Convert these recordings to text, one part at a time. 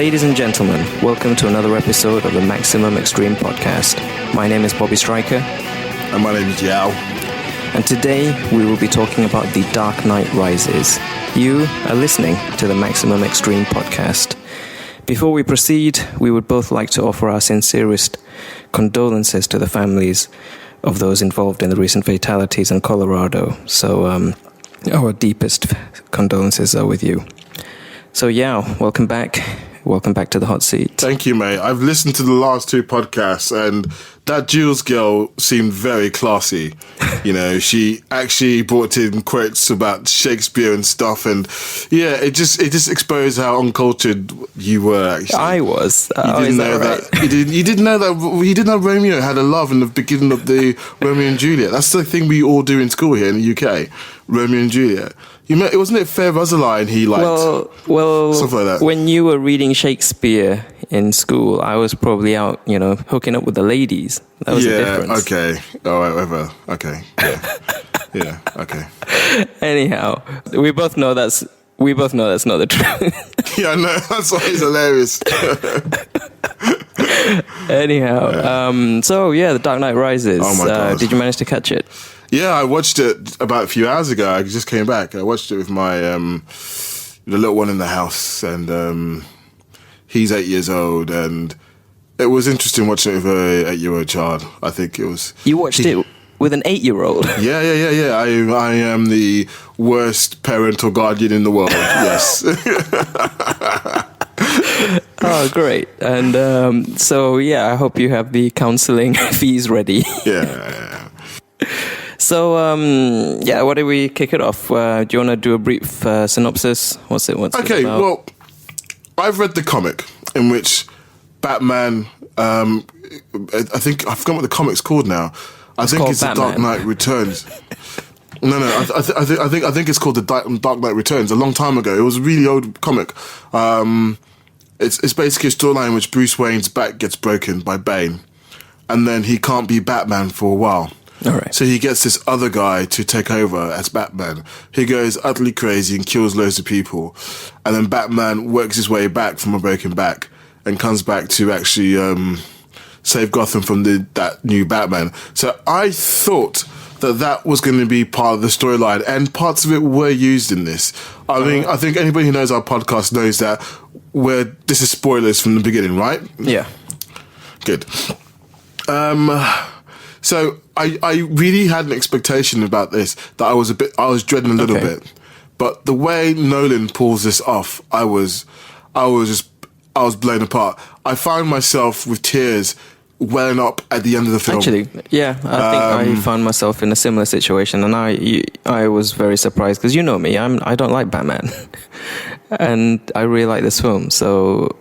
Ladies and gentlemen, welcome to another episode of the Maximum Extreme Podcast. My name is Bobby Stryker. And my name is Yao. And today we will be talking about The Dark Knight Rises. You are listening to the Maximum Extreme Podcast. Before we proceed, we would both like to offer our sincerest condolences to the families of those involved in the recent fatalities in Colorado. So our deepest condolences are with you. So Yao, welcome back. Welcome back to the hot seat. Thank you, mate. I've listened to the last two podcasts, and that Jules girl seemed very classy. You know, she actually brought in quotes about Shakespeare and stuff, and yeah, it just exposed how uncultured you were. Actually, I was. You didn't know that. You didn't know that. You didn't know Romeo had a love in the beginning of the Romeo and Juliet. That's the thing we all do in school here in the UK. Romeo and Juliet. Wasn't it Fair Rosaline he liked? Well, stuff like that. When you were reading Shakespeare in school, I was probably out, hooking up with the ladies. That was the difference. Okay. All right, whatever. Okay. Yeah. Yeah, okay. Anyhow, we both know that's not the truth. Yeah, I know. That's why it's hilarious. Anyhow, The Dark Knight Rises. Oh my God. Did you manage to catch it? Yeah, I watched it about a few hours ago. I just came back. I watched it with my the little one in the house, and he's 8 years old, and it was interesting watching it with an 8-year-old child. I think it was. You watched it with an 8-year-old? Yeah. I am the worst parent or guardian in the world. Yes. Oh, great. And I hope you have the counseling fees ready. Yeah. So, why don't we kick it off? Do you want to do a brief synopsis? What's it about? Well, I've read the comic in which Batman, I think, I forgot what the comic's called now. I think it's The Dark Knight Returns. No, I think it's called The Dark Knight Returns a long time ago. It was a really old comic. It's basically a storyline in which Bruce Wayne's back gets broken by Bane, and then he can't be Batman for a while. All right. So he gets this other guy to take over as Batman. He goes utterly crazy and kills loads of people. And then Batman works his way back from a broken back and comes back to actually save Gotham from that new Batman. So I thought that was going to be part of the storyline, and parts of it were used in this. I think anybody who knows our podcast knows that this is spoilers from the beginning, right? Yeah. Good. So I really had an expectation about this that I was dreading a little bit, but the way Nolan pulls this off, I was blown apart. I found myself with tears welling up at the end of the film. Actually, yeah, I think I found myself in a similar situation, and I was very surprised because you know me, I don't like Batman, and I really like this film, so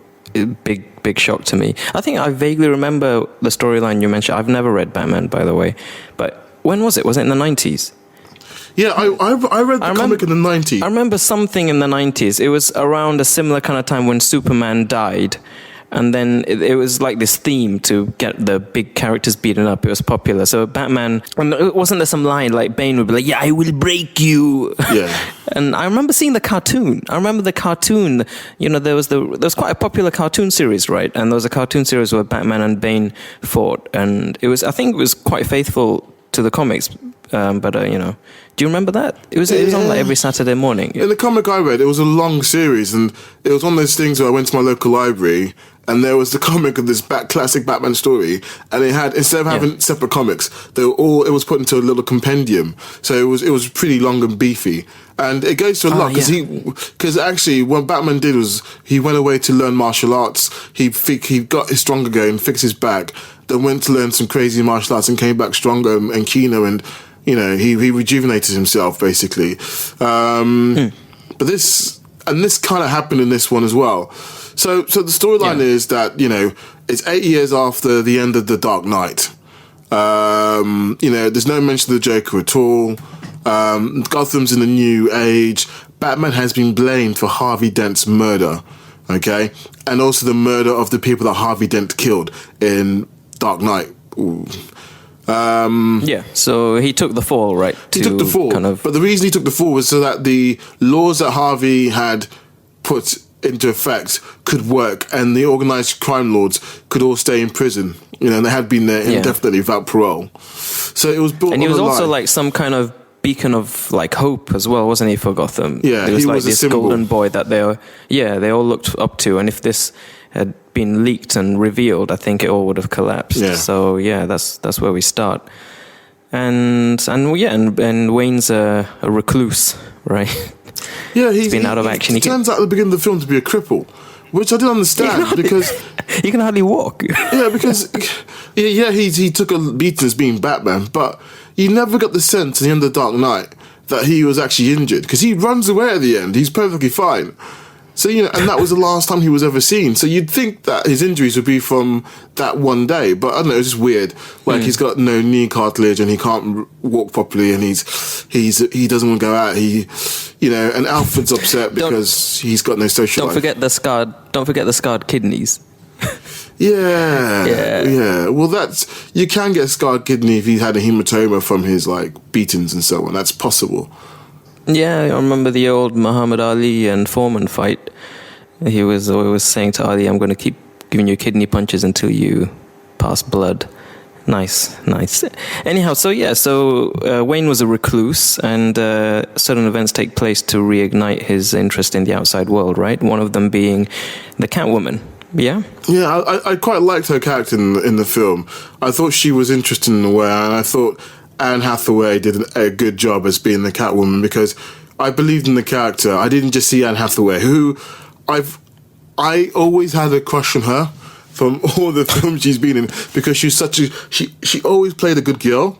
big shock to me. I think I vaguely remember the storyline you mentioned. I've never read Batman, by the way, but when was it? Was it in the 90s? Yeah, I read the comic in the 90s. I remember something in the 90s. It was around a similar kind of time when Superman died. And then it was like this theme to get the big characters beaten up. It was popular. So Batman, and wasn't there some line like Bane would be like, "Yeah, I will break you." Yeah. And I remember seeing the cartoon. There was quite a popular cartoon series, right? And there was a cartoon series where Batman and Bane fought, and I think it was quite faithful to the comics. Do you remember that? It was on like every Saturday morning. In the comic I read, it was a long series, and it was one of those things where I went to my local library, and there was the comic of this classic Batman story, and it had, instead of having separate comics, it was put into a little compendium. So it was pretty long and beefy, and it goes to a lot because actually what Batman did was he went away to learn martial arts. He got his stronger going, fixed his back, then went to learn some crazy martial arts and came back stronger and keener, and he rejuvenated himself basically. But this kind of happened in this one as well. So the storyline is that, it's 8 years after the end of The Dark Knight. There's no mention of the Joker at all. Gotham's in a new age. Batman has been blamed for Harvey Dent's murder, okay? And also the murder of the people that Harvey Dent killed in Dark Knight. Ooh. So he took the fall, right? He took the fall, but the reason he took the fall was so that the laws that Harvey had put into effect could work, and the organised crime lords could all stay in prison. And they had been there indefinitely without parole. So it was built. And on he was a also lie. like some kind of beacon of like hope as well, wasn't he, for Gotham? Yeah, he was like was a this symbol. golden boy that they all looked up to, and if this had been leaked and revealed, I think it all would have collapsed. Yeah. So that's where we start. And Wayne's a recluse, right? Yeah, he's been out of action. He turns out at the beginning of the film to be a cripple, which I didn't understand because he can hardly walk. He took a beating as being Batman, but you never got the sense at the end of the Dark Knight that he was actually injured, because he runs away at the end. He's perfectly fine. So, and that was the last time he was ever seen. So you'd think that his injuries would be from that one day, but I don't know, it's just weird. Like he's got no knee cartilage and he can't walk properly, and he doesn't want to go out. And Alfred's upset because he's got no social life. Don't forget the scarred kidneys. Yeah. Well, you can get a scarred kidney if he had a hematoma from his beatings and so on. That's possible. Yeah, I remember the old Muhammad Ali and Foreman fight. He was always saying to Ali, "I'm going to keep giving you kidney punches until you pass blood." Nice. Anyhow, Wayne was a recluse, and certain events take place to reignite his interest in the outside world, right? One of them being the Catwoman. Yeah? Yeah, I quite liked her character in the film. I thought she was interesting in a way, and I thought Anne Hathaway did a good job as being the Catwoman, because I believed in the character. I didn't just see Anne Hathaway, who I always had a crush on her from all the films she's been in, because she's she always played a good girl,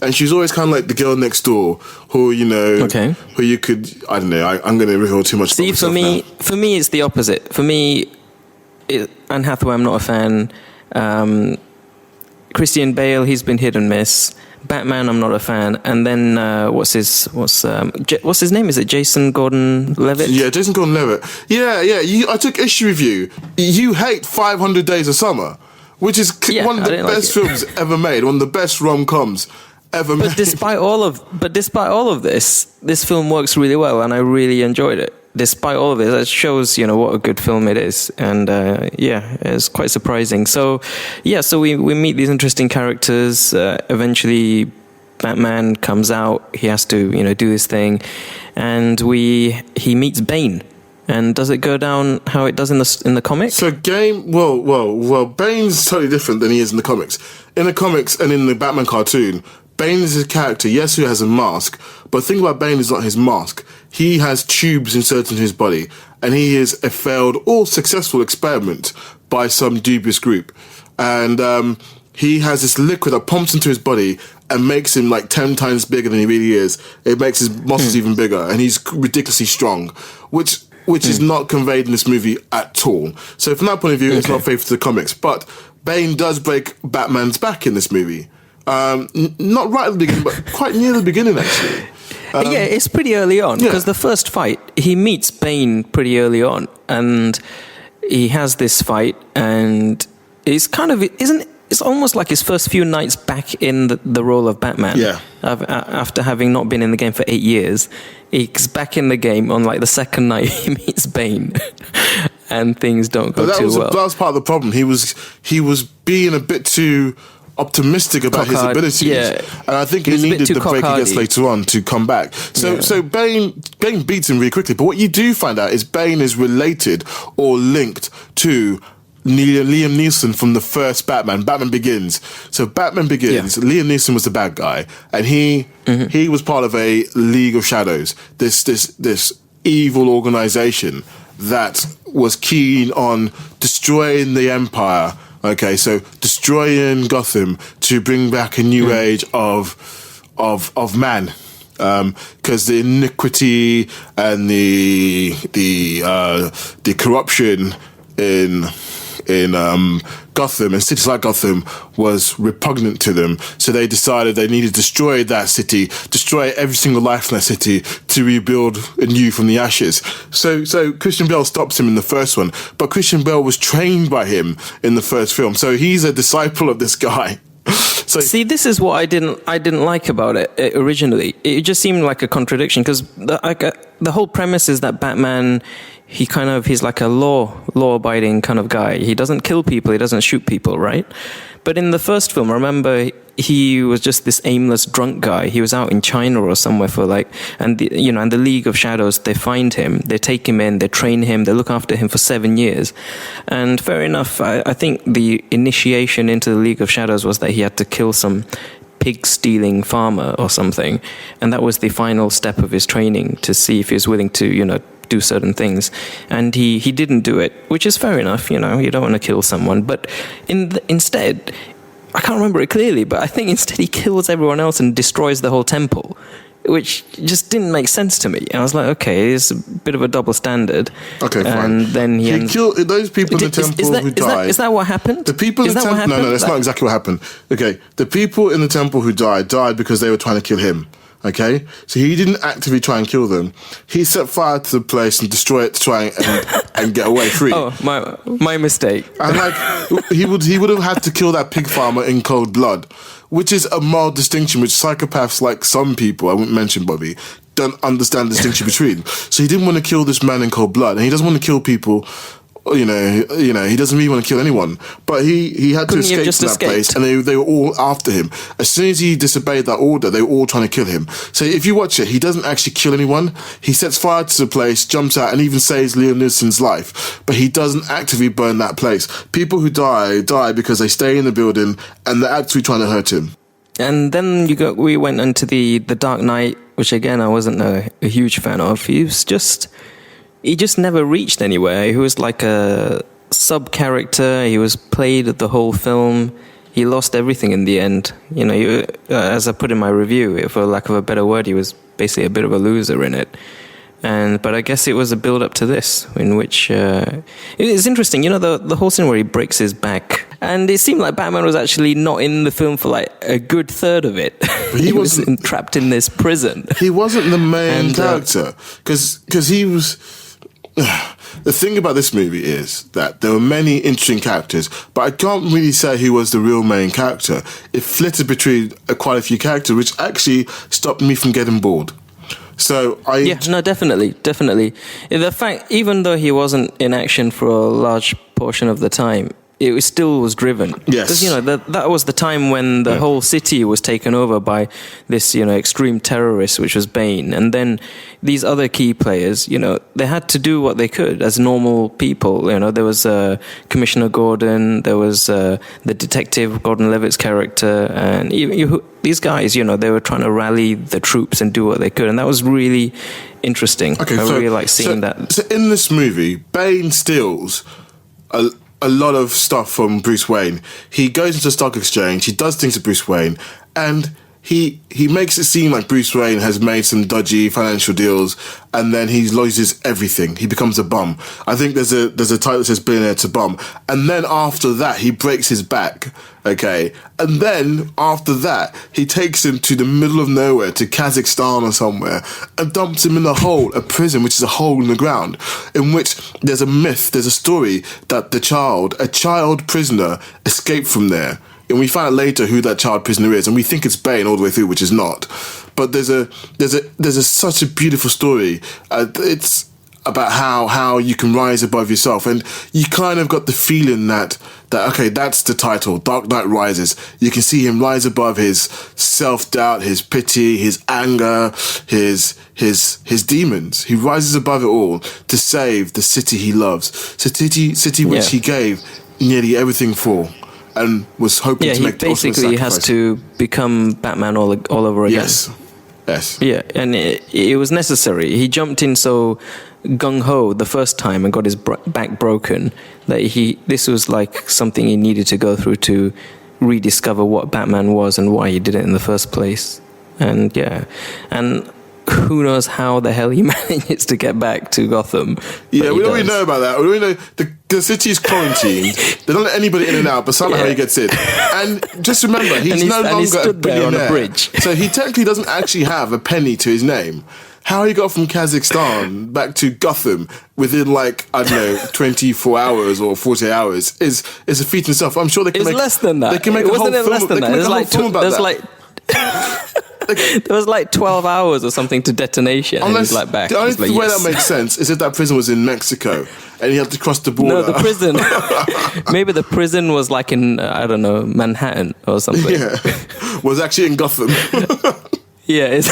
and she's always kind of like the girl next door who who you could, I don't know, I'm going to reveal too much. See, for me it's the opposite. For me, Anne Hathaway, I'm not a fan. Christian Bale, he's been hit and miss. Batman, I'm not a fan. And then what's his name? Is it Jason Gordon-Levitt? Yeah, Jason Gordon-Levitt. Yeah. I took issue with you. You hate 500 Days of Summer, which is one of the best films ever made, one of the best rom-coms ever made. But despite all of this film works really well, and I really enjoyed it. Despite all of this, it shows, what a good film it is. And, it's quite surprising. So we meet these interesting characters. Eventually, Batman comes out. He has to, do his thing. And he meets Bane. And does it go down how it does in the comics? So Bane's totally different than he is in the comics. In the comics and in the Batman cartoon, Bane is a character, yes, who has a mask, but the thing about Bane is not his mask. He has tubes inserted in his body, and he is a failed or successful experiment by some dubious group. And he has this liquid that pumps into his body and makes him 10 times bigger than he really is. It makes his muscles even bigger, and he's ridiculously strong, which is not conveyed in this movie at all. So from that point of view, it's not faithful to the comics. But Bane does break Batman's back in this movie. Not right at the beginning, but quite near the beginning, actually. It's pretty early on, because the first fight, he meets Bane pretty early on, and he has this fight, and it's it's almost like his first few nights back in the role of Batman. Yeah. After having not been in the game for 8 years, he's back in the game on the second night he meets Bane, and things don't go too well. That was part of the problem. He was being a bit too optimistic about his abilities, and I think he needed the break he gets later on to come back. So Bane beats him really quickly. But what you do find out is Bane is related or linked to Liam Neeson from the first Batman Begins. So Batman Begins, Liam Neeson was the bad guy, and he was part of a League of Shadows, this evil organization that was keen on destroying the Empire. Okay, so destroying Gotham to bring back a new age of man, because the iniquity and the corruption in Gotham and cities like Gotham was repugnant to them. So they decided they needed to destroy that city, destroy every single life in that city to rebuild anew from the ashes. So Christian Bale stops him in the first one, but Christian Bale was trained by him in the first film. So he's a disciple of this guy. So, see, this is what I didn't like about it originally. It just seemed like a contradiction, because the whole premise is that Batman, he's like a law-abiding kind of guy. He doesn't kill people, he doesn't shoot people, right? But in the first film, I remember he was just this aimless drunk guy. He was out in China or somewhere for and the League of Shadows, they find him, they take him in, they train him, they look after him for 7 years. And fair enough, I think the initiation into the League of Shadows was that he had to kill some pig-stealing farmer or something. And that was the final step of his training, to see if he was willing to, do certain things, and he didn't do it, which is fair enough. You don't want to kill someone, but instead, I can't remember it clearly, but I think instead he kills everyone else and destroys the whole temple, which just didn't make sense to me. And I was like, okay, it's a bit of a double standard. Okay, fine. And then he killed those people in the temple who died. Is that what happened? The people in the temple. No, that's not exactly what happened. Okay, the people in the temple who died because they were trying to kill him. Okay, so he didn't actively try and kill them. He set fire to the place and destroyed it to try and get away free. Oh, my mistake. And he would have had to kill that pig farmer in cold blood, which is a mild distinction which psychopaths like some people, I wouldn't mention Bobby, don't understand the distinction between. So he didn't want to kill this man in cold blood, and he doesn't want to kill people. He doesn't really want to kill anyone, but he had to escape from that place, and they were all after him. As soon as he disobeyed that order, they were all trying to kill him. So if you watch it, he doesn't actually kill anyone. He sets fire to the place, jumps out, and even saves Liam Neeson's life, but he doesn't actively burn that place. People who die because they stay in the building, and they're actually trying to hurt him. And then we went into the Dark Knight, which again I wasn't a huge fan of. He just never reached anywhere. He was like a sub-character. He was played the whole film. He lost everything in the end. As I put in my review, for lack of a better word, he was basically a bit of a loser in it. But I guess it was a build-up to this, in which it's interesting. The whole scene where he breaks his back, and it seemed like Batman was actually not in the film for like a good third of it. But he was trapped in this prison. He wasn't the main character because he was. The thing about this movie is that there were many interesting characters, but I can't really say who was the real main character. It flitted between quite a few characters, which actually stopped me from getting bored. So definitely. The fact, even though he wasn't in action for a large portion of the time, it still was driven. Yes. Because, that was the time when the whole city was taken over by this, extreme terrorist, which was Bane. And then these other key players, they had to do what they could as normal people. There was Commissioner Gordon, there was the detective, Gordon Levitt's character, and these guys, they were trying to rally the troops and do what they could. And that was really interesting. Okay, I really like seeing that. So in this movie, Bane steals a lot of stuff from Bruce Wayne. He goes into the stock exchange, he does things to Bruce Wayne, and he makes it seem like Bruce Wayne has made some dodgy financial deals, and then he loses everything. He becomes a bum. I think there's a title that says billionaire to bum. And then after that, he breaks his back, okay? And then after that, he takes him to the middle of nowhere, to Kazakhstan or somewhere, and dumps him in a prison, which is a hole in the ground, in which there's a myth, there's a story that a child prisoner escaped from there. And we find out later who that child prisoner is, and we think it's Bane all the way through, which is not. But there's such a beautiful story. It's about how you can rise above yourself, and you kind of got the feeling that okay, that's the title, Dark Knight Rises. You can see him rise above his self-doubt, his pity, his anger, his demons. He rises above it all to save the city he loves, city which he gave nearly everything for. And was hoping to make the ultimate sacrifice. He basically has to become Batman all over again. Yes. Yeah, and it was necessary. He jumped in so gung-ho the first time and got his back broken that this was like something he needed to go through to rediscover what Batman was and why he did it in the first place. And who knows how the hell he manages to get back to Gotham. Yeah, we don't really know about that. We don't know the city is quarantined. They don't let anybody in and out, but somehow he gets in. And just remember, he's no longer a billionaire. On a bridge. So he technically doesn't actually have a penny to his name. How he got from Kazakhstan back to Gotham within 24 hours or 48 hours is a feat in itself. I'm sure they can less than that. They can make a whole film about that. There was like 12 hours or something to detonation, and he's like back. The only like, way that makes sense is if that prison was in Mexico and he had to cross the border. No, the prison. Maybe the prison was like in, I don't know, Manhattan or something. Yeah, was actually in Gotham. Yeah, it's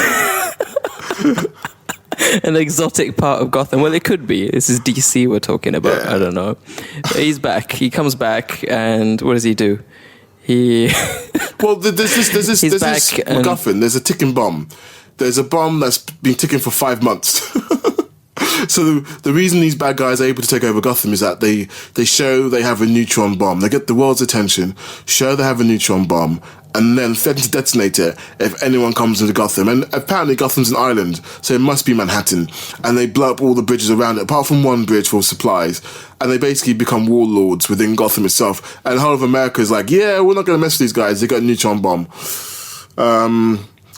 an exotic part of Gotham. Well, it could be. This is DC we're talking about. Yeah. I don't know. He's back. He comes back, and what does he do? Well, there's this MacGuffin. There's a ticking bomb. There's a bomb that's been ticking for 5 months. So the reason these bad guys are able to take over Gotham is that they show they have a neutron bomb. They get the world's attention, show they have a neutron bomb, and then threaten to detonate it if anyone comes into Gotham. And apparently Gotham's an island, so it must be Manhattan. And they blow up all the bridges around it, apart from one bridge for supplies. And they basically become warlords within Gotham itself. And the whole of America is like, yeah, we're not going to mess with these guys. They got a neutron bomb.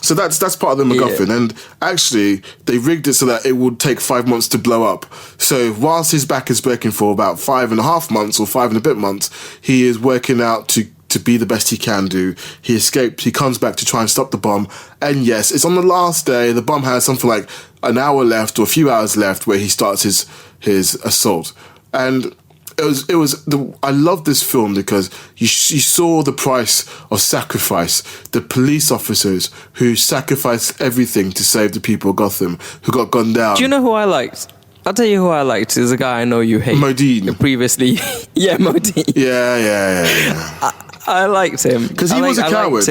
So that's part of the MacGuffin. Yeah. And actually, they rigged it so that it would take 5 months to blow up. So whilst his back is breaking for about 5.5 months or 5 and a bit months, he is working out to be the best he can do. He escaped. He comes back to try and stop the bomb. And yes, it's on the last day. The bomb has something like an hour left or a few hours left where he starts his assault. And I love this film because you saw the price of sacrifice. The police officers who sacrificed everything to save the people of Gotham, who got gunned down. Do you know who I liked? I'll tell you who I liked. There's a guy I know you hate. Modine. Previously. Yeah, Modine. Yeah. I liked him. Because he was a coward.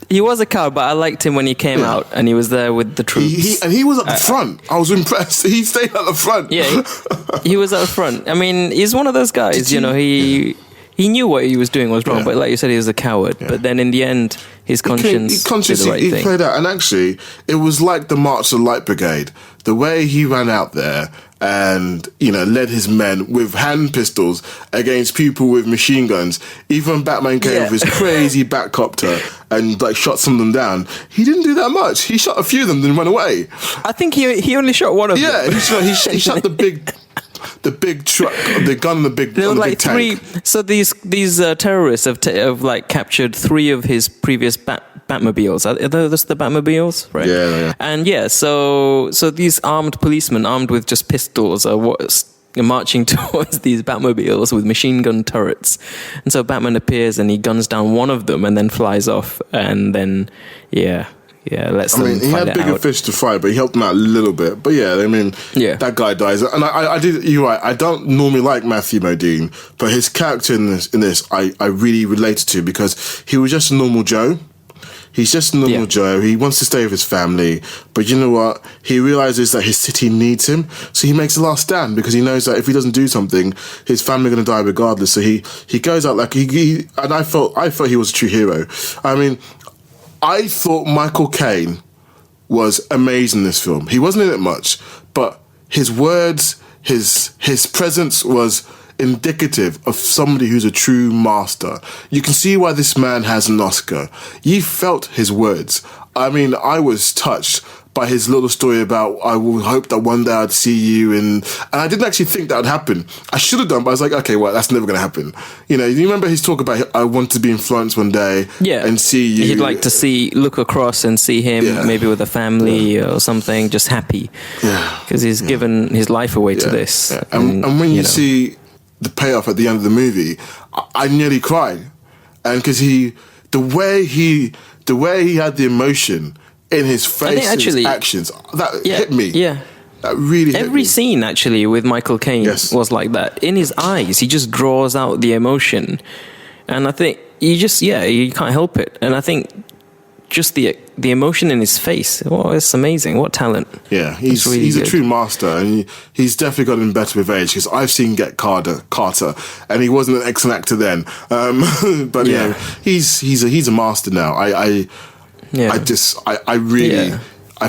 He was a coward, but I liked him when he came out and he was there with the troops. He was at the front. I was impressed. He stayed at the front. Yeah, he was at the front. I mean, he's one of those guys, he knew what he was doing was wrong, but like you said, he was a coward. Yeah. But then in the end, his conscience did the right thing. He played out. And actually, it was like the March of the Light Brigade. The way he ran out there and, led his men with hand pistols against people with machine guns. Even Batman came with his crazy Batcopter and shot some of them down. He didn't do that much. He shot a few of them, then ran away. I think he only shot one of them. Yeah, he shot the big truck, the gun, the big. There were like three. Tank. So these terrorists have captured 3 of his previous Batmobiles. Are those the Batmobiles, right? Yeah. And so these armed policemen, armed with just pistols, are marching towards these Batmobiles with machine gun turrets. And so Batman appears and he guns down one of them and then flies off. And then, let's them fight it out. He had bigger fish to fry, but he helped them out a little bit. But that guy dies. And I did. You're right. I don't normally like Matthew Modine, but his character in this, I really related to because he was just a normal Joe. He's just a normal Joe. He wants to stay with his family. But you know what? He realizes that his city needs him. So he makes a last stand because he knows that if he doesn't do something, his family are going to die regardless. So he goes out and I felt he was a true hero. I mean, I thought Michael Caine was amazing in this film. He wasn't in it much, but his words, his presence was indicative of somebody who's a true master. You can see why this man has an Oscar. You felt his words. I mean, I was touched by his little story about, I will hope that one day I'd see you, and I didn't actually think that would happen. I should have done, but I was like, okay, well, that's never going to happen. You remember his talk about, I want to be in Florence one day and see you. He'd like to look across and see him, maybe with a family or something, just happy. Yeah. Because he's given his life away to this. Yeah. And when you see the payoff at the end of the movie, I nearly cried. And because the way he had the emotion in his face and his actions, that hit me. Yeah. That really hit me. Every scene, actually, with Michael Caine was like that. In his eyes, he just draws out the emotion. And I think you can't help it. And I think just the emotion in his face, it's amazing. What talent. Yeah, he's a true master. And he's definitely gotten better with age, because I've seen Get Carter, and he wasn't an excellent actor then. But he's a master now. I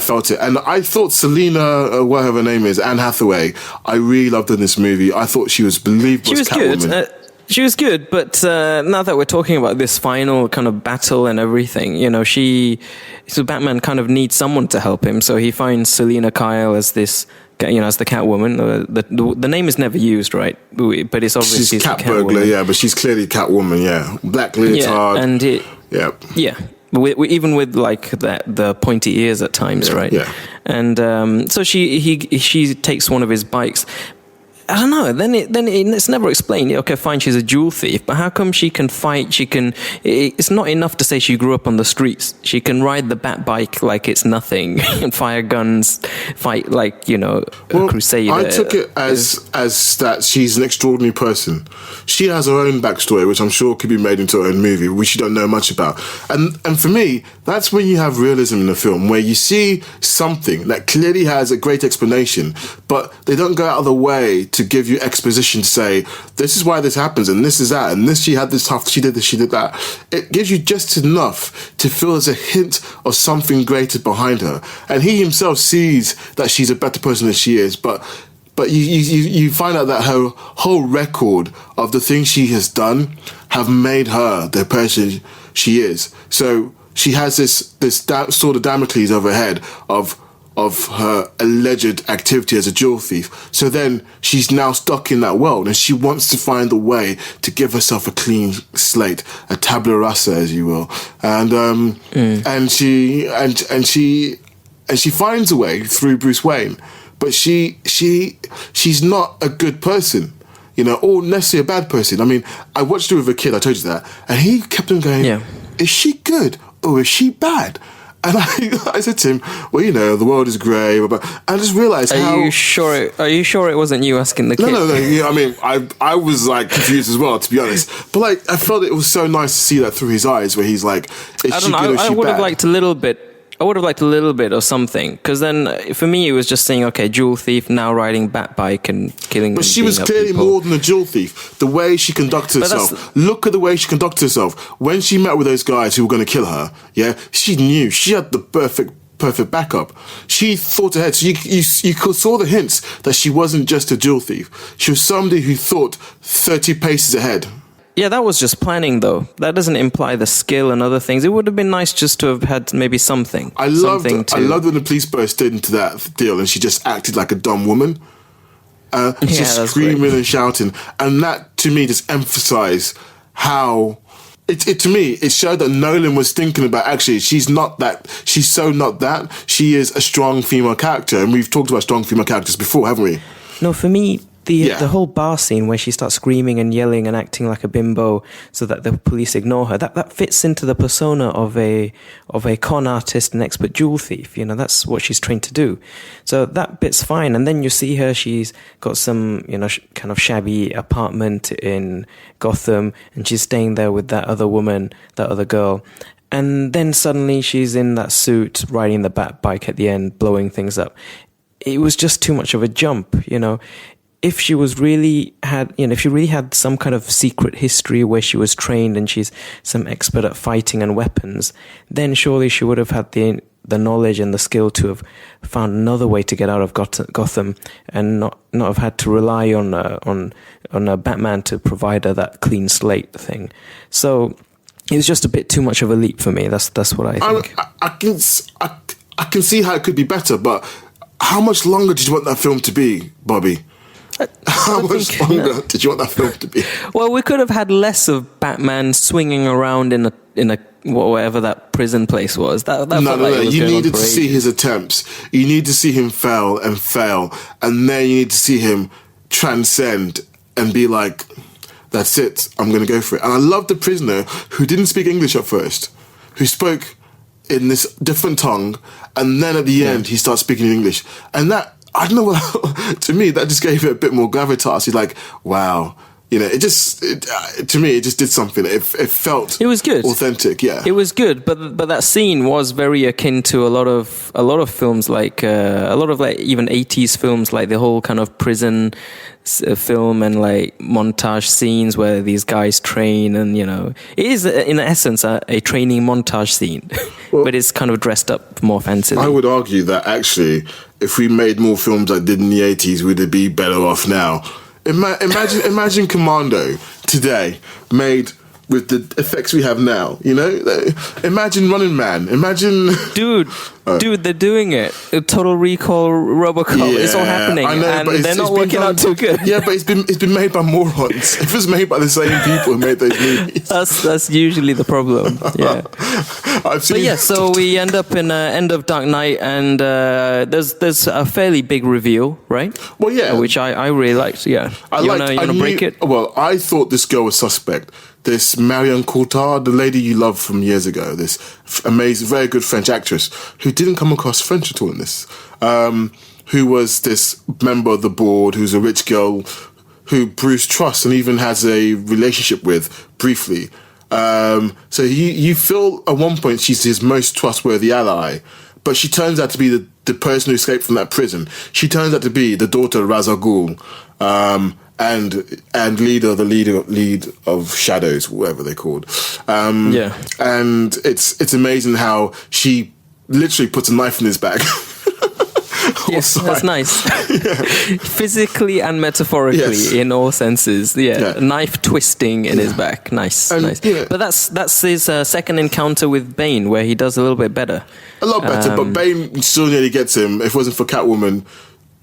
felt it. And I thought Selena, whatever her name is, Anne Hathaway, I really loved in this movie. I thought she was believable as Catwoman. Good. She was good, but now that we're talking about this final kind of battle and everything, so Batman kind of needs someone to help him. So he finds Selena Kyle as this, as the Catwoman. The name is never used, right? But it's obviously she's cat burglar, but she's clearly Catwoman, Black leotard. But even with like the pointy ears at times, right? Yeah. And so she takes one of his bikes. I don't know. Then it's never explained. Okay, fine, she's a jewel thief, but how come she can fight? It's not enough to say she grew up on the streets. She can ride the bat bike like it's nothing and fire guns, fight like a crusader. I took it as that she's an extraordinary person. She has her own backstory, which I'm sure could be made into her own movie, which you don't know much about. And for me, that's when you have realism in a film, where you see something that clearly has a great explanation, but they don't go out of the way to give you exposition to say, this is why this happens, and this is that, and this, she had this tough, she did this, she did that. It gives you just enough to feel there's a hint of something greater behind her. And he himself sees that she's a better person than she is, but you find out that her whole record of the things she has done have made her the person she is. So she has this sort of Damocles over her head of her alleged activity as a jewel thief. So then she's now stuck in that world, and she wants to find a way to give herself a clean slate, a tabula rasa, as you will. And she finds a way through Bruce Wayne, but she's not a good person, or necessarily a bad person. I mean, I watched her with a kid, I told you that, and he kept on going, is she good or is she bad? And I said to him, well, the world is grey. But I just realised Are you sure it wasn't you asking the kid? No. I mean, I was like confused as well, to be honest. But like, I felt it was so nice to see that through his eyes, where he's like, is she good or is she bad? I would have liked a little bit. Of something, because then for me it was just saying, okay, jewel thief now riding bat bike and killing. But she was clearly more than a jewel thief. The way she conducted herself. Look at the way she conducted herself when she met with those guys who were going to kill her. Yeah, she knew she had the perfect backup. She thought ahead. So you saw the hints that she wasn't just a jewel thief. She was somebody who thought 30 paces ahead. Yeah, that was just planning, though. That doesn't imply the skill and other things. It would have been nice just to have had maybe something. I loved when the police burst into that deal and she just acted like a dumb woman. Just screaming and shouting. And that, to me, just emphasised how... To me, it showed that Nolan was thinking about, actually, she's not that. She's so not that. She is a strong female character. And we've talked about strong female characters before, haven't we? No, for me... The whole bar scene where she starts screaming and yelling and acting like a bimbo so that the police ignore her, that fits into the persona of a con artist and expert jewel thief. That's what she's trained to do. So that bit's fine. And then you see her, she's got some, kind of shabby apartment in Gotham, and she's staying there with that other woman, that other girl. And then suddenly she's in that suit, riding the bat bike at the end, blowing things up. It was just too much of a jump, If she really had some kind of secret history where she was trained and she's some expert at fighting and weapons, then surely she would have had the knowledge and the skill to have found another way to get out of Gotham and not have had to rely on a Batman to provide her that clean slate thing. So it was just a bit too much of a leap for me. That's what I think. I can see how it could be better, but how much longer did you want that film to be, Bobby? How much longer did you want that film to be? Well, we could have had less of Batman swinging around in a whatever that prison place was. No. You needed to see his attempts. You need to see him fail, and then you need to see him transcend and be like, "That's it. I'm going to go for it." And I love the prisoner who didn't speak English at first, who spoke in this different tongue, and then at the end he starts speaking in English, and that. I don't know. To me, that just gave it a bit more gravitas. He's like, wow. To me, it just did something. It felt. It was good, authentic. Yeah, it was good. But that scene was very akin to a lot of films, like even 80s films, like the whole kind of prison film and like montage scenes where these guys train, and it is in essence a training montage scene, but it's kind of dressed up more fancily. I would argue that actually, if we made more films like did in the 80s, would it be better off now? Imagine Commando today made with the effects we have now. You know, imagine Running Man. Imagine, dude, they're doing it. Total Recall, RoboCop. It's all happening, I know, and but they're not working out too good. Yeah, but it's been made by morons. If it was made by the same people who made those movies, that's usually the problem. Yeah. But yeah, so we end up in end of Dark Knight, and there's a fairly big reveal, right? Well, yeah, which I really liked. Yeah, you wanna break it? Well, I thought this girl was suspect. This Marion Cotillard, the lady you loved from years ago, this amazing, very good French actress who didn't come across French at all in this, who was this member of the board, who's a rich girl who Bruce trusts and even has a relationship with briefly. So you feel at one point she's his most trustworthy ally, but she turns out to be the person who escaped from that prison. She turns out to be the daughter of Ra's al Ghul, and lead of Shadows, whatever they're called. And it's amazing how she literally puts a knife in his back. Yes, that's nice. Physically and metaphorically, in all senses. Knife twisting in his back. Nice. But that's his second encounter with Bane, where he does a little bit better. A lot better, but Bane still nearly gets him. If it wasn't for Catwoman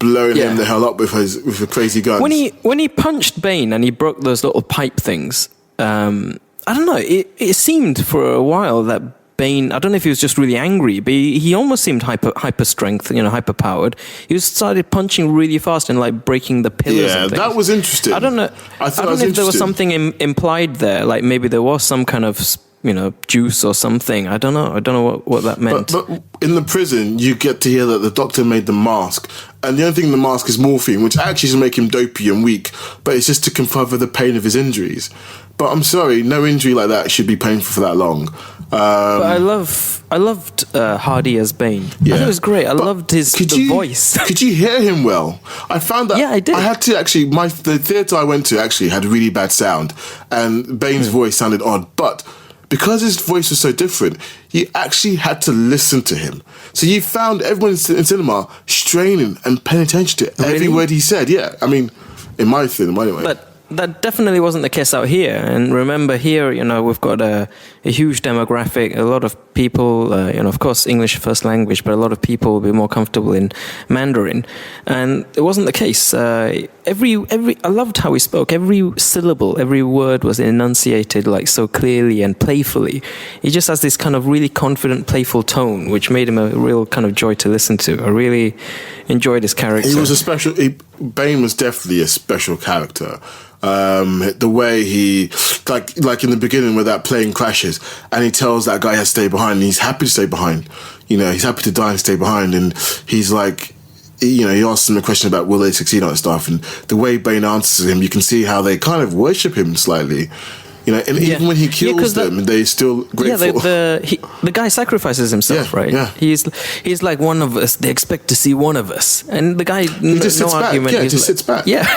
blowing him the hell up with her crazy guns. When he punched Bane and he broke those little pipe things, I don't know. It seemed for a while that Bane, I don't know if he was just really angry, but he almost seemed hyper strength, hyper powered. He started punching really fast and like breaking the pillars. Yeah, and things. that was interesting. I don't know. I don't know if there was something implied there, like maybe there was some kind of juice or something. I don't know what that meant. But in the prison, you get to hear that the doctor made the mask, and the only thing in the mask is morphine, which actually should make him dopey and weak, but it's just to cover the pain of his injuries. But I'm sorry, no injury like that should be painful for that long. But I loved Hardy as Bane. Yeah. I thought it was great. I loved the voice. Could you hear him well? I found that. Yeah, I did. I had to actually. The theatre I went to actually had really bad sound, and Bane's voice sounded odd. But because his voice was so different, you actually had to listen to him. So you found everyone in cinema straining and paying attention to every word he said. Yeah, I mean, in my cinema anyway. But that definitely wasn't the case out here. And remember, here, we've got a huge demographic, a lot of people, of course, English first language, but a lot of people will be more comfortable in Mandarin. And it wasn't the case. I loved how he spoke. Every syllable, every word was enunciated like so clearly and playfully. He just has this kind of really confident, playful tone, which made him a real kind of joy to listen to. I really enjoyed his character. Bane was definitely a special character. The way he, like in the beginning where that plane crashes and he tells that guy he has to stay behind, and he's happy to stay behind. He's happy to die and stay behind. And he's like, he asks him a question about will they succeed on that stuff. And the way Bane answers him, you can see how they kind of worship him slightly. And even when he kills them, they're still grateful. Yeah, the guy sacrifices himself, right? Yeah. He's like one of us. They expect to see one of us. And the guy, he just sits back. Yeah, he just sits back. Yeah.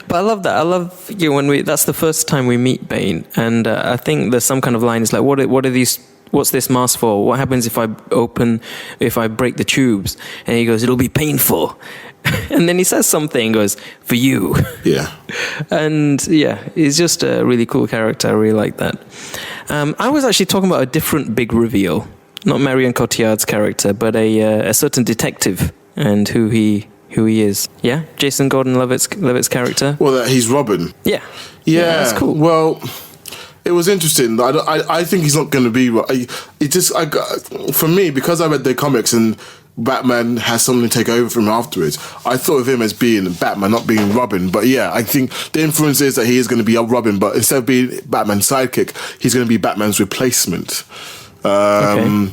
But I love that. I love that's the first time we meet Bane, and I think there's some kind of line. It's like, what are these? What's this mask for? What happens if I break the tubes? And he goes, it'll be painful. And then he says something, goes, for you. Yeah. And he's just a really cool character. I really like that. I was actually talking about a different big reveal, not Marion Cotillard's character, but a certain detective and who he is. Yeah, Jason Gordon-Levitt's character. Well, he's Robin. Yeah, that's cool. Well, it was interesting. I think he's not going to be. For me, because I read the comics and Batman has someone to take over from him afterwards, I thought of him as being Batman, not being Robin. But yeah, I think the influence is that he is going to be a Robin, but instead of being Batman's sidekick, he's going to be Batman's replacement. Okay.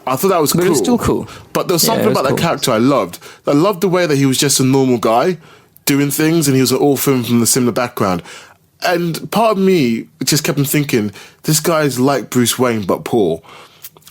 I thought that was cool. But it was still cool. But there was something about that character I loved. I loved the way that he was just a normal guy doing things, and he was an orphan from a similar background. And part of me just kept on thinking, this guy's like Bruce Wayne, but poor.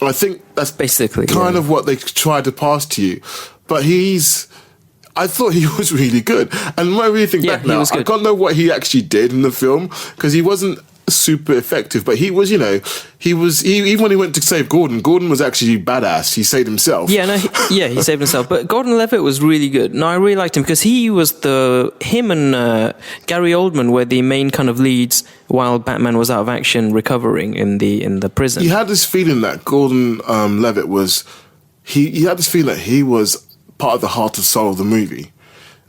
I think that's basically kind of what they tried to pass to you. But I thought he was really good. And when I really think back now, I can't know what he actually did in the film, because he wasn't super effective, but he was, even when he went to save Gordon was actually badass. He saved himself. He saved himself. But Gordon Levitt was really good. No, I really liked him because him and Gary Oldman were the main kind of leads while Batman was out of action, recovering in the prison. You had this feeling that Gordon Levitt was, he had this feeling that he was part of the heart and soul of the movie.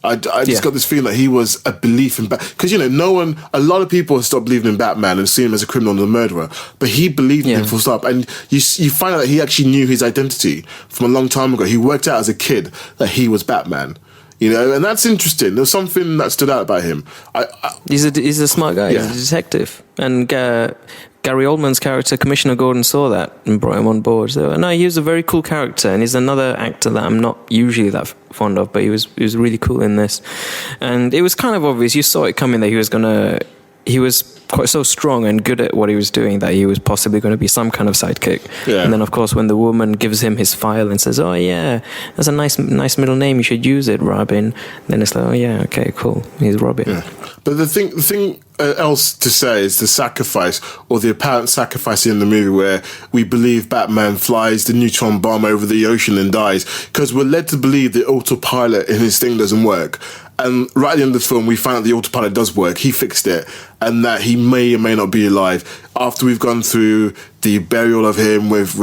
I just got this feeling that he was a belief in Batman. Because, a lot of people have stopped believing in Batman and seen him as a criminal and a murderer. But he believed in him full stop. And you find out that he actually knew his identity from a long time ago. He worked out as a kid that he was Batman. And that's interesting. There's something that stood out about him. He's a smart guy. Yeah. He's a detective. And Gary Oldman's character, Commissioner Gordon, saw that and brought him on board. So, no, he was a very cool character, and he's another actor that I'm not usually that fond of, but he was really cool in this. And it was kind of obvious. You saw it coming that he was quite so strong and good at what he was doing that he was possibly going to be some kind of sidekick. Yeah. And then, of course, when the woman gives him his file and says, "Oh yeah, that's a nice middle name. You should use it, Robin." Then it's like, "Oh yeah, okay, cool. He's Robin." Yeah. But the thing else to say is the sacrifice, or the apparent sacrifice in the movie, where we believe Batman flies the neutron bomb over the ocean and dies, because we're led to believe the autopilot in his thing doesn't work. And right at the end of the film, we find out the autopilot does work. He fixed it, and that he may or may not be alive. After we've gone through the burial of him with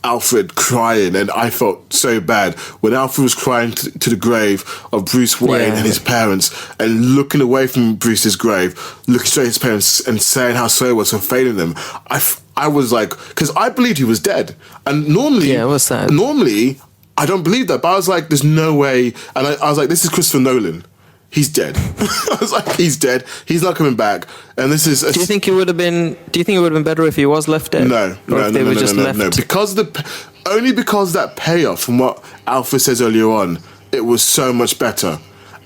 Alfred crying, and I felt so bad when Alfred was crying to the grave of Bruce Wayne and his parents, and looking away from Bruce's grave, looking straight at his parents and saying how sorry he was for failing them. I was like, because I believed he was dead, and normally, what's that? Normally, I don't believe that, but I was like, there's no way. And I was like, this is Christopher Nolan. He's dead. I was like, he's dead. He's not coming back. And this is. Do you think it would have been better if he was left dead? No. Only because that payoff from what Alfred says earlier on, it was so much better,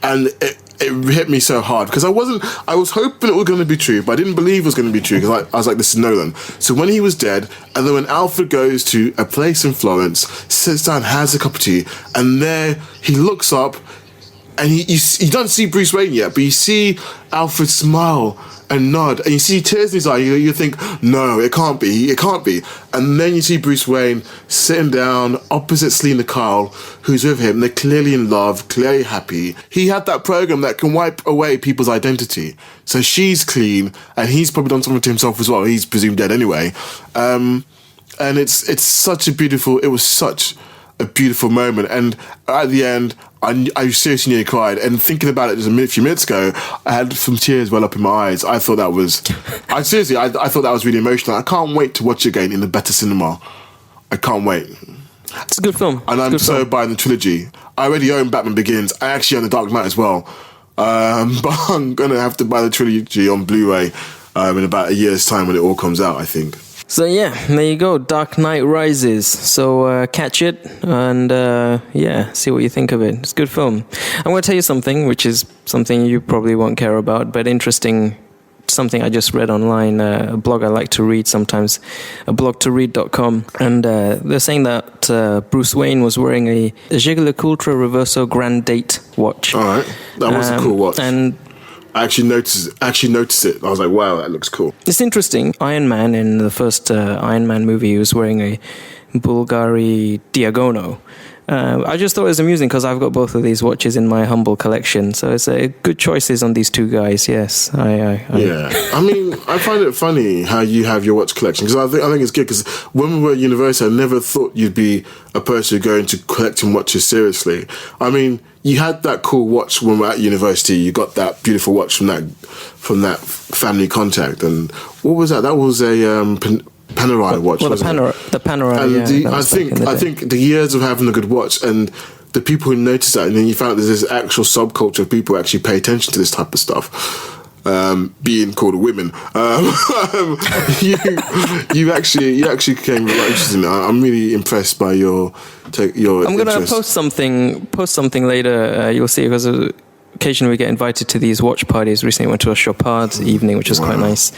and it hit me so hard because I was hoping it was going to be true, but I didn't believe it was going to be true because I was like, this is Nolan. So when he was dead, and then when Alfred goes to a place in Florence, sits down, has a cup of tea, and there he looks up, and you don't see Bruce Wayne yet, but you see Alfred smile and nod, and you see tears in his eye. You think, no, it can't be. And then you see Bruce Wayne sitting down opposite Selena Kyle, who's with him. They're clearly in love, clearly happy. He had that program that can wipe away people's identity. So she's clean, and he's probably done something to himself as well. He's presumed dead anyway. And it's such a beautiful. It was such a beautiful moment, and at the end, I seriously nearly cried. And thinking about it just a few minutes ago, I had some tears well up in my eyes. I thought that was, I thought that was really emotional. I can't wait to watch it again in the better cinema. I can't wait. It's a good film. And I'm so buying the trilogy. I already own Batman Begins. I actually own The Dark Knight as well. But I'm gonna have to buy the trilogy on Blu-ray in about a year's time when it all comes out, I think. So yeah, there you go, Dark Knight Rises. So catch it and see what you think of it. It's a good film. I'm going to tell you something, which is something you probably won't care about, but interesting, something I just read online, a blog I like to read sometimes, a blogtoread.com, and they're saying that Bruce Wayne was wearing a Jaeger-LeCoultre Ultra Reverso Grand Date watch. All right, that was a cool watch. And I actually noticed it. I was like, wow, that looks cool. It's interesting. Iron Man, in the first Iron Man movie, he was wearing a Bulgari Diagono. I just thought it was amusing because I've got both of these watches in my humble collection. So it's good choices on these two guys, yes. Yeah. I mean, I find it funny how you have your watch collection because I think it's good because when we were at university, I never thought you'd be a person going to collecting watches seriously. I mean, you had that cool watch when we were at university. You got that beautiful watch from that family contact. And what was that? That was a Panerai watch. Well, the Panerai. And I think the years of having a good watch and the people who notice that, and then you found there's this actual subculture of people who actually pay attention to this type of stuff. Being called women, you actually became really interested in it. I'm really impressed by your. I'm going to post something later. You'll see because occasionally we get invited to these watch parties. Recently, I went to a Chopard evening, which was quite nice.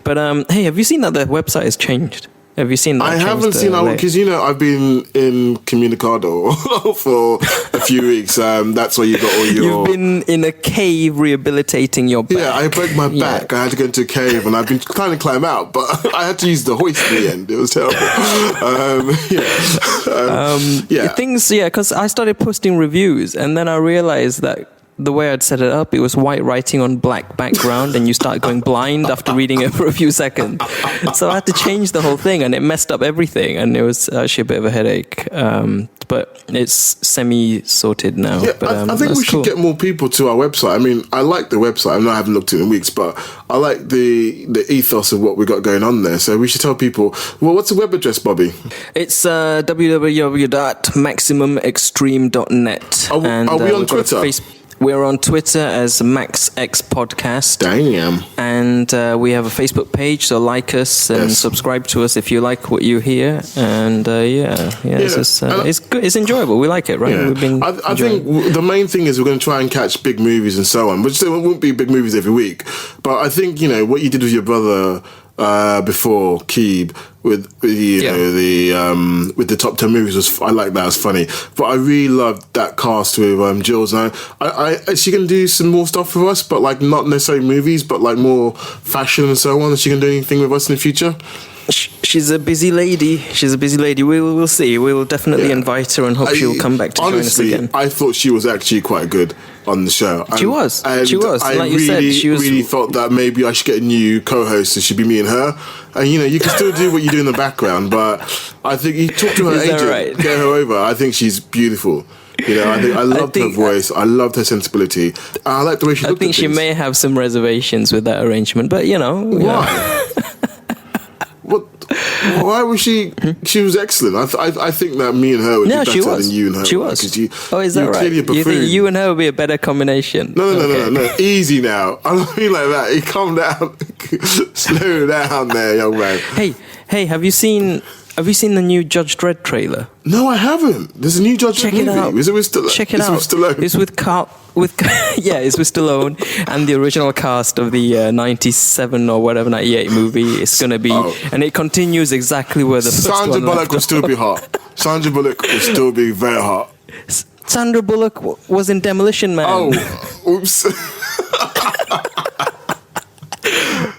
But hey, have you seen that the website has changed? Have you seen that? I haven't seen that one because I've been in Communicado for a few weeks. That's where you got all your. You've been in a cave rehabilitating your back. Yeah, I broke my back. I had to go into a cave, and I've been trying to climb out, but I had to use the hoist in the end. It was terrible. Because I started posting reviews, and then I realized that the way I'd set it up, it was white writing on black background, and you start going blind after reading it for a few seconds. So I had to change the whole thing, and it messed up everything, and it was actually a bit of a headache. But it's semi-sorted now. Yeah, but, I think we should get more people to our website. I mean, I like the website. I haven't looked at it in weeks, but I like the ethos of what we got going on there. So we should tell people, well, what's the web address, Bobby? It's www.maximumextreme.net. Are we on Twitter? We're on Twitter as MaxX Podcast. Damn. And we have a Facebook page, so like us and subscribe to us if you like what you hear. And it's good. It's enjoyable. We like it, right? Yeah. I think the main thing is we're going to try and catch big movies and so on. Which it won't be big movies every week. But I think, what you did with your brother before Keeb with the top 10 movies I like that. It was funny, but I really loved that cast with Jules. And is she gonna do some more stuff for us, but like not necessarily movies, but like more fashion and so on? Is she gonna do anything with us in the future? She's a busy lady. We'll see. We'll definitely invite her and hope she'll come back to join us again. I thought she was actually quite good on the show. She was. I Like you said, she was. Really thought that maybe I should get a new co-host. It should be me and her. And you can still do what you do in the background, but I think you talk to her agent, right? Get her over. I think she's beautiful. I loved her voice. I loved her sensibility. I like the way she looked at things. I think she may have some reservations with that arrangement, but why? What? Why was she? She was excellent. I think that me and her would be better than you and her. She was. Is that right? You think you and her would be a better combination? No. Easy now. I don't mean like that. You calm down. Slow down there, young man. Hey, have you seen the new Judge Dredd trailer? No, I haven't. There's a new Judge Dredd movie. Out. Is it with Stallone? Check it out. With Stallone? It's with it's with Stallone and the original cast of the 97 or whatever 98 movie. It's going to be, and it continues exactly where the Sandra Bullock will still be hot. Sandra Bullock will still be very hot. Sandra Bullock was in Demolition Man. Oh, oops.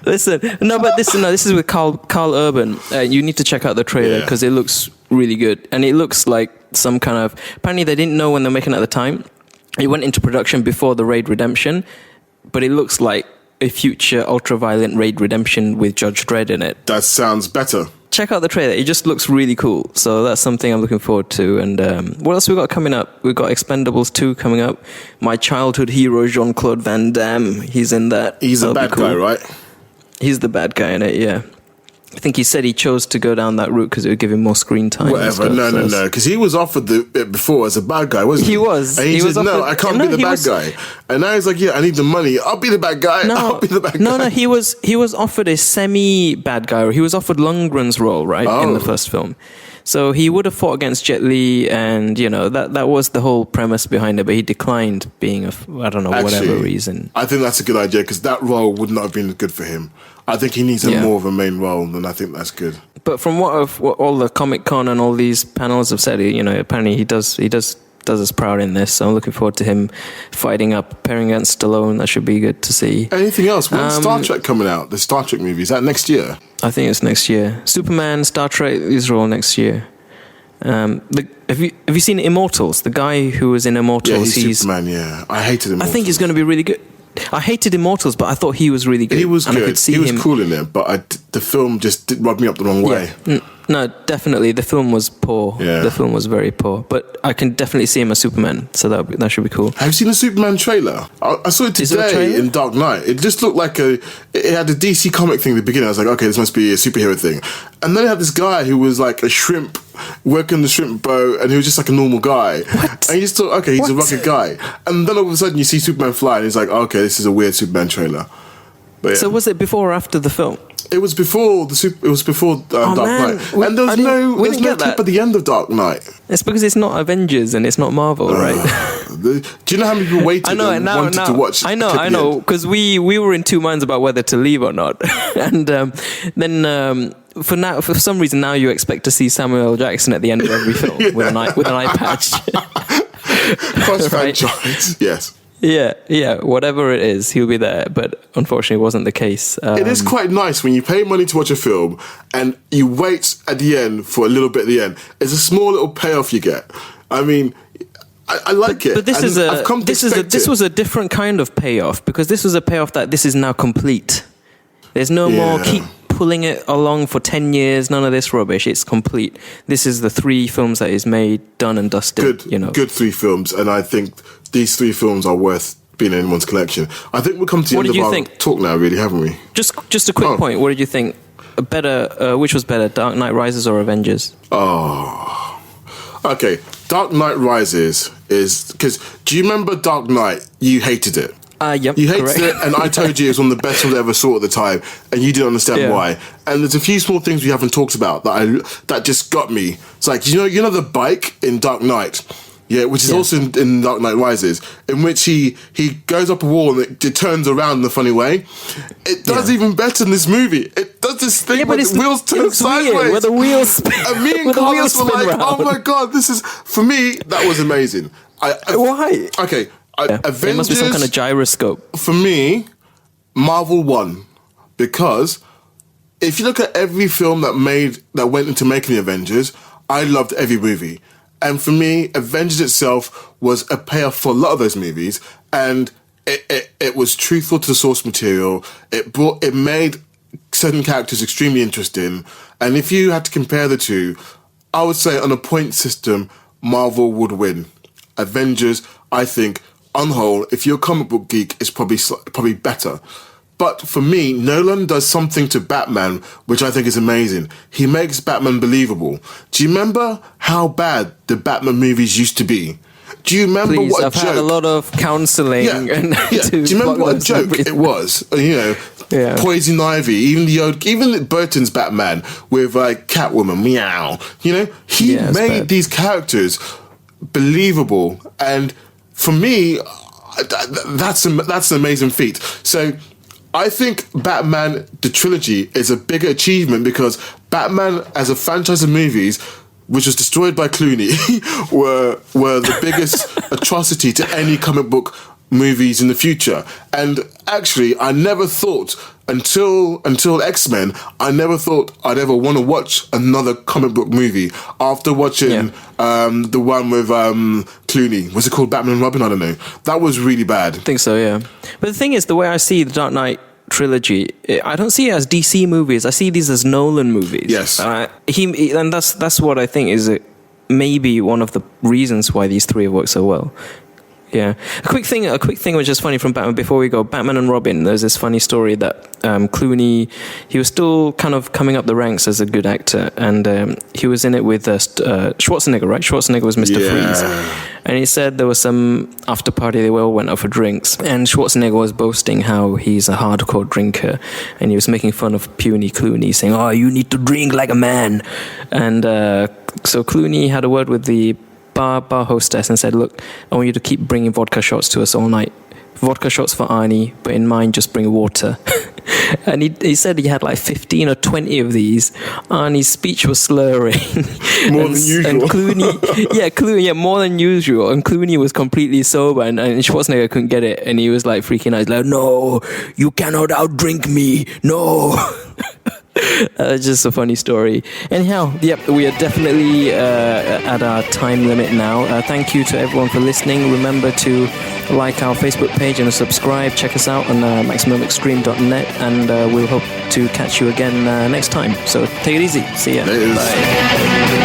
Listen, this is with Carl Urban. You need to check out the trailer because it looks really good, and it looks like some kind of. Apparently, they didn't know when they were making it at the time. It went into production before the Raid Redemption, but it looks like a future ultra-violent Raid Redemption with Judge Dredd in it. That sounds better. Check out the trailer. It just looks really cool. So that's something I'm looking forward to. And what else we got coming up? We've got Expendables 2 coming up. My childhood hero, Jean-Claude Van Damme, he's in that. He's a bad guy, right? He's the bad guy in it, yeah. I think he said he chose to go down that route because it would give him more screen time. Whatever, no. Because he was offered it before as a bad guy, wasn't he? He was. And he said, no, I can't be the bad guy. And now he's like, I need the money. I'll be the bad guy. I'll be the bad guy. No, he was offered a semi-bad guy. He was offered Lundgren's role, right, in the first film. So he would have fought against Jet Li, and that was the whole premise behind it. But he declined being whatever reason. I think that's a good idea because that role would not have been good for him. I think he needs more of a main role, and I think that's good. But from what all the Comic-Con and all these panels have said, apparently he does us proud in this. So I'm looking forward to him fighting up, pairing against Stallone. That should be good to see. Anything else? When's Star Trek coming out? The Star Trek movie, is that next year? I think it's next year. Superman, Star Trek, these are all next year. Have you seen Immortals? The guy who was in Immortals. Yeah, he's Superman. Yeah, I hated Immortals. I think he's going to be really good. I hated Immortals, but I thought he was really good. He was good. I could see he was him. cool in it, but the film just rubbed me up the wrong way. No, definitely. The film was poor. Yeah. The film was very poor. But I can definitely see him as Superman, so that should be cool. Have you seen the Superman trailer? I saw it today in Dark Knight. It just looked like it had a DC comic thing at the beginning. I was like, okay, this must be a superhero thing. And then it had this guy who was like a shrimp, working the shrimp boat, and he was just like a normal guy. What? And you just thought, okay, he's a rugged guy. And then all of a sudden you see Superman fly, and he's like, okay, this is a weird Superman trailer. But yeah. So was it before or after the film? It was before Dark Knight, and there's no clip at the end of Dark Knight. It's because it's not Avengers and it's not Marvel, right? Do you know how many people waited and wanted to watch? I know, because we were in two minds about whether to leave or not, and then. For some reason now you expect to see Samuel L. Jackson at the end of every film with an eye patch. Cross franchise, yes. Yeah, whatever it is, he'll be there. But unfortunately, it wasn't the case. It is quite nice when you pay money to watch a film and you wait at the end for a little bit at the end. It's a small little payoff you get. I mean, I like it. But this was a different kind of payoff, because this was a payoff that this is now complete. There's no more keep pulling it along for 10 years, none of this rubbish. It's complete. This is the 3 films that is made, done and dusted. Good 3 films, and I think these 3 films are worth being in anyone's collection. I think we'll come to the end of our talk now, really, haven't we? Just a quick point. What did you think? Which was better, Dark Knight Rises or Avengers? Oh, okay. Dark Knight Rises is because. Do you remember Dark Knight? You hated it. Yep, you hated it, and I told you it was one of the best films I ever saw at the time, and you didn't understand why. And there's a few small things we haven't talked about that just got me. It's like you know the bike in Dark Knight, which is also in Dark Knight Rises, in which he goes up a wall and it turns around in a funny way. It does even better in this movie. It does this thing where the wheels turn sideways, where the wheels spin. And me and Carlos were like, "Oh my god, this is for me." That was amazing. Why? Okay. Avengers, there must be some kind of gyroscope. For me, Marvel won, because if you look at every film that went into making the Avengers, I loved every movie. And for me, Avengers itself was a payoff for a lot of those movies, and it was truthful to the source material. It made certain characters extremely interesting. And if you had to compare the two, I would say on a point system, Marvel would win. Avengers, I think, on the whole, if you're a comic book geek, it's probably better. But for me, Nolan does something to Batman which I think is amazing. He makes Batman believable. Do you remember how bad the Batman movies used to be? Do you remember what I've had a lot of counselling. Do you remember what a joke it was? Poison Ivy, even Burton's Batman with Catwoman, meow. He made these characters believable, and for me, that's an amazing feat. So I think Batman, the trilogy, is a bigger achievement because Batman as a franchise of movies, which was destroyed by Clooney, were the biggest atrocity to any comic book movies in the future. And actually, I never thought until X-Men, I never thought I'd ever want to watch another comic book movie after watching the one with Clooney. Was it called Batman and Robin? I don't know. That was really bad. I think so, yeah. But the thing is, the way I see the Dark Knight trilogy, I don't see it as DC movies. I see these as Nolan movies. Yes. And that's what I think is maybe one of the reasons why these 3 have worked so well. Yeah. A quick thing which is funny from Batman, before we go, Batman and Robin, there's this funny story that Clooney, he was still kind of coming up the ranks as a good actor, and he was in it with Schwarzenegger, right? Schwarzenegger was Mr. Freeze. And he said there was some after party, they all went out for drinks, and Schwarzenegger was boasting how he's a hardcore drinker, and he was making fun of puny Clooney, saying, "Oh, you need to drink like a man." And so Clooney had a word with the bar hostess and said, "Look, I want you to keep bringing vodka shots to us all night. Vodka shots for Arnie, but in mine, just bring water." And he said he had like 15 or 20 of these. Arnie's speech was slurring. More than usual. And Clooney, more than usual. And Clooney was completely sober, and Schwarzenegger couldn't get it. And he was like freaking out. He's like, "No, you cannot outdrink me. No." It's just a funny story. Anyhow, we are definitely at our time limit now. Thank you to everyone for listening. Remember to like our Facebook page and subscribe. Check us out on MaximumExtreme.net, and we'll hope to catch you again next time. So take it easy. See ya. Bye.